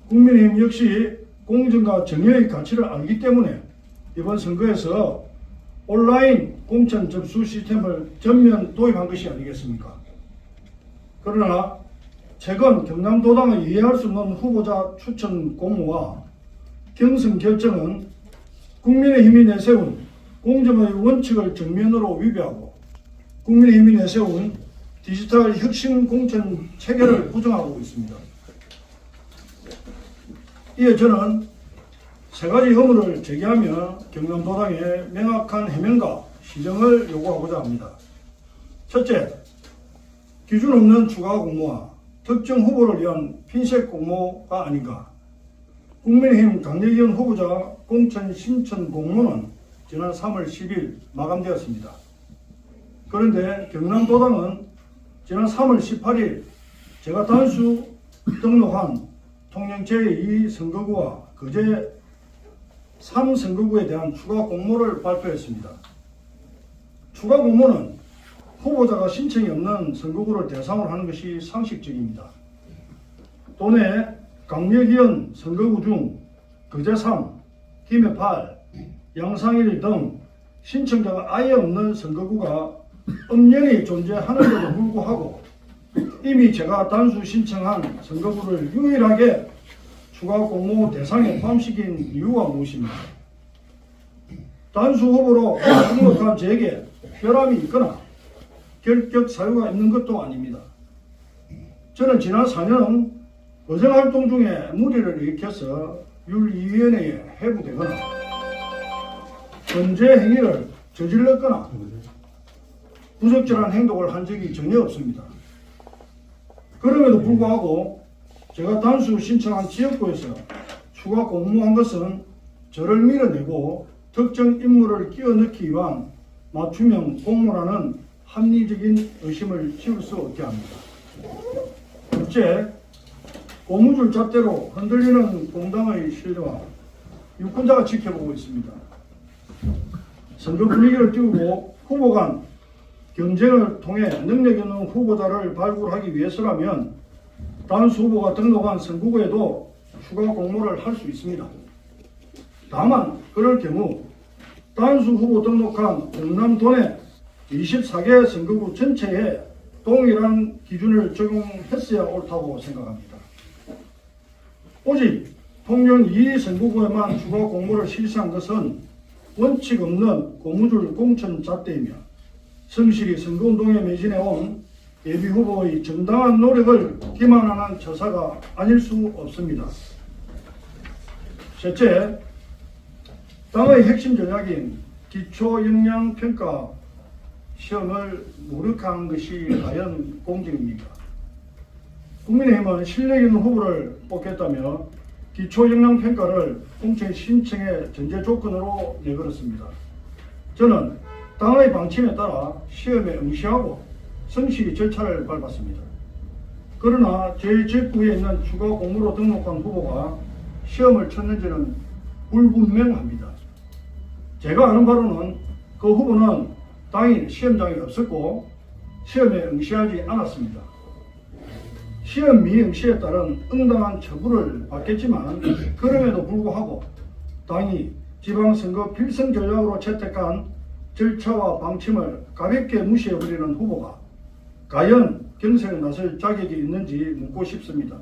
국민의힘 역시 공정과 정의의 가치를 알기 때문에 이번 선거에서 온라인 공천 접수 시스템을 전면 도입한 것이 아니겠습니까? 그러나 최근 경남도당의 이해할 수 없는 후보자 추천 공모와 경선 결정은 국민의힘이 내세운 공정의 원칙을 정면으로 위배하고 국민의힘이 내세운 디지털 혁신 공천 체계를 부정하고 있습니다. 이에 저는 세 가지 의무를 제기하며 경남도당에 명확한 해명과 시정을 요구하고자 합니다. 첫째, 기준 없는 추가 공모와 특정 후보를 위한 핀셋 공모가 아닌가. 국민의힘 강력위원 후보자 공천 신청 공모는 지난 3월 10일 마감되었습니다. 그런데 경남도당은 지난 3월 18일 제가 단수 등록한 통영 제2 선거구와 거제 3선거구에 대한 추가 공모를 발표했습니다. 추가 공모는 후보자가 신청이 없는 선거구를 대상으로 하는 것이 상식적입니다. 도내 강력위원 선거구 중 거제 3, 김해 8, 양상1 등 신청자가 아예 없는 선거구가 엄연히 존재하는데도 불구하고 이미 제가 단수 신청한 선거구를 유일하게 추가 공모 대상에 포함시킨 이유가 무엇입니까? 단수 후보로 등록한 저에게 혈압이 있거나 결격 사유가 있는 것도 아닙니다. 저는 지난 4년 의정활동 중에 무리를 일으켜서 윤리위원회에 해부되거나 범죄 행위를 저질렀거나 부적절한 행동을 한 적이 전혀 없습니다. 그럼에도 불구하고 제가 단수 신청한 지역구에서 추가 공모한 것은 저를 밀어내고 특정 인물을 끼워넣기 위한 맞춤형 공모라는 합리적인 의심을 지울 수 없게 합니다. 둘째, 고무줄 잣대로 흔들리는 공당의 신뢰와 유권자가 지켜보고 있습니다. 선거 분위기를 띄우고 후보 간 경쟁을 통해 능력 있는 후보자를 발굴하기 위해서라면 단수 후보가 등록한 선거구에도 추가 공모를 할 수 있습니다. 다만 그럴 경우 단수 후보 등록한 경남 도내 24개 선거구 전체에 동일한 기준을 적용했어야 옳다고 생각합니다. 오직 통영 2 선거구에만 추가 공모를 실시한 것은 원칙 없는 고무줄 공천 잣대이며 성실히 선거운동에 매진해온 예비후보의 정당한 노력을 기만하는 처사가 아닐 수 없습니다. 셋째, 당의 핵심 전략인 기초역량평가 시험을 무력화한 것이 과연 공정입니까? 국민의힘은 실력 있는 후보를 뽑겠다며 기초역량평가를 공천 신청의 전제 조건으로 내걸었습니다. 저는 당의 방침에 따라 시험에 응시하고 성실히 절차를 밟았습니다. 그러나 제 지역구에 있는 추가 공모로 등록한 후보가 시험을 쳤는지는 불분명합니다. 제가 아는 바로는 그 후보는 당일 시험장에 없었고 시험에 응시하지 않았습니다. 시험 미응시에 따른 응당한 처분을 받겠지만 그럼에도 불구하고 당이 지방선거 필승 전략으로 채택한 절차와 방침을 가볍게 무시해버리는 후보가 과연 경선에 나설 자격이 있는지 묻고 싶습니다.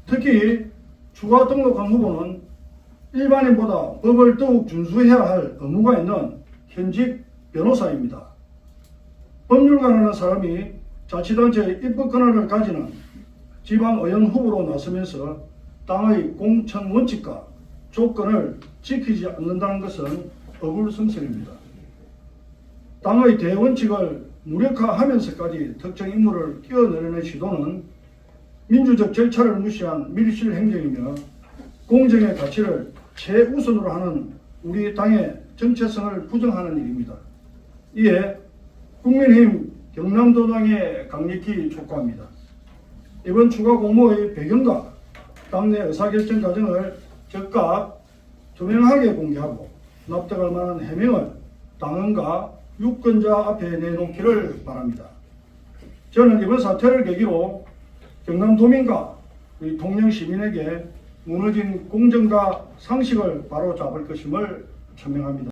특히 추가 등록한 후보는 일반인보다 법을 더욱 준수해야 할 의무가 있는 현직 변호사입니다. 법률가라는 사람이 자치단체의 입법 권한을 가지는 지방의원 후보로 나서면서 당의 공천 원칙과 조건을 지키지 않는다는 것은 어불성설입니다. 당의 대원칙을 무력화하면서까지 특정 인물을 끼워넣는 시도는 민주적 절차를 무시한 밀실 행정이며 공정의 가치를 최우선으로 하는 우리 당의 정체성을 부정하는 일입니다. 이에 국민의힘 경남도당에 강력히 촉구합니다. 이번 추가 공모의 배경과 당내 의사결정 과정을 즉각 투명하게 공개하고 납득할 만한 해명을 당원과 유권자 앞에 내놓기를 바랍니다. 저는 이번 사태를 계기로 경남도민과 우리 통영 시민에게 무너진 공정과 상식을 바로잡을 것임을 천명합니다.